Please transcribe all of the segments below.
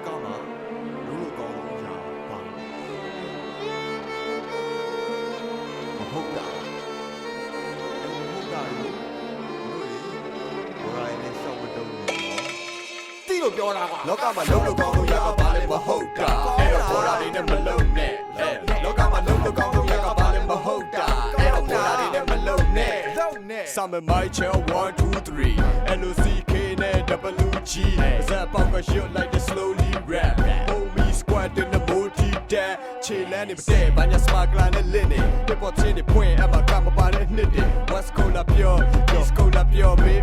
ကမှာလူလူကောင်းလို့ရပါမဟုတ်တာလို့ဘာလဲရှောက်မတုံးနေတိလို့ပြောတာကွာလောကမှာလုံးလို့ကောင်းလို့ရကဘာလဲမဟုတ်တာအဲ့တော့ဘောရာတွေနဲ့မလုံးနဲ့လောကမှာလုံးလို့ကောင်းလို့ရကဘာလဲမဟုတ်တာအဲ့တော့ဘောရာတွေနဲ့မလုံးနဲ့ Summer my chill 1 2 3 LOCK နဲ့ WG ဇက်ပေါက်ကရှုပ်လိုက်တဲ့ slowly rap homie squad တဲ့ multi dad ခြေလမ်းနေမတဲ့ဘာညာ smart ကလည်းလင်းနေတဲ့ပေါ်ချင်းတွေဖွင့်အမကမပါတဲ့နှစ်တွေ West Coast လာပြော East Coast လာပြော me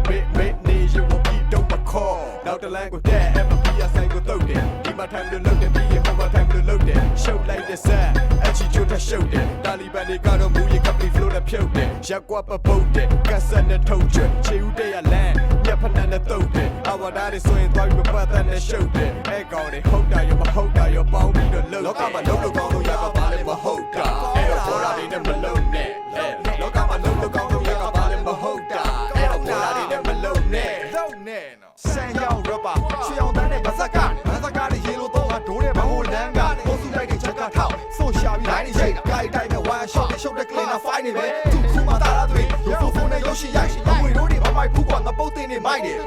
နေရုံပြီးတော့မခေါ်နောက်တလမ်းကိုတဲ့ MB အဆိုင်ကိုတုတ်တယ်ဒီမှာ time လို့လုပ်တယ်ပြီးရင် over time လို့လုပ်တယ်ရှုပ်လိုက်တဲ့ဆက်အချီချိုးတဲ့ရှုပ်တယ်တာလီဘန်တွေကတော့မူရင် complete flow နဲ့ဖြုတ်တယ်ရက်ကွာပပုတ်တယ်ကတ်ဆက်နဲ့ထုတ်ချက်ခြေဦးတဲ့ရလမ်းမျက်ဖက်နဲ့တုတ်တယ်အဝဒါတွေဆိုရင်သွားပြီးပတ်သက်နဲ့ရှုပ်တယ်အဲ့ကောင်တွေဟုတ်တာရောမဟုတ်တာရောပေါင်းပြီးတော့လုပ်လောကမှာလုံးလို့ကောင်းလို့ရကဘာလဲမဟုတ်တာအဲ့တော့ဘောရာတွေနဲ့မလုံးနဲ့လောကမှာလုံးလို့ကောင်းလို့ရကဘာလဲမဟုတ်တာအဲ့တော့ဘောရာတွေနဲ့မလုံးနဲ့ဆန်ရောင်ရပါချွေအောင်တန်းနဲ့ဗဇက်ကနဲ့ရေလိုတော့ဟာဒိုးတဲ့ဘဟိုလမ်းကပိုးစုလိုက်တဲ့ချက်ကထောက်ဆိုရှာပြီးတိုင်းနေချိတ်တာကြိုက်တိုင်းနဲ့ဝမ်းရှော့ရှုပ်တဲ့ကလင်နာဖိုင်းနေပဲသူခုမှတာလာတွေရိုးဖုန်းနဲ့ရုပ်ရှိရိုက်အမွေတို့တွေအမိုက်ဖူးကငပုတ်တင်နေမိုက်တယ်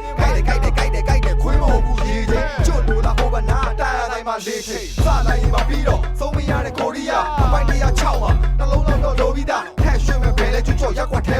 ကြိုက်တယ်ခွေးမဟုတ်ဘူးရေးချင်းကျွတ်လို့လာဟိုဘနာတားရတိုင်းမှာလေးချိတ်စလိုက်ရင်မပြီးတော့သုံးမရတဲ့ကိုရီးယားအပိုင်106မှာနှလုံးလုံးတော့လိုပြီးသားဟက်ရွှေမဲ့ဘဲလဲချွတ်ရက်ကွက်ထဲ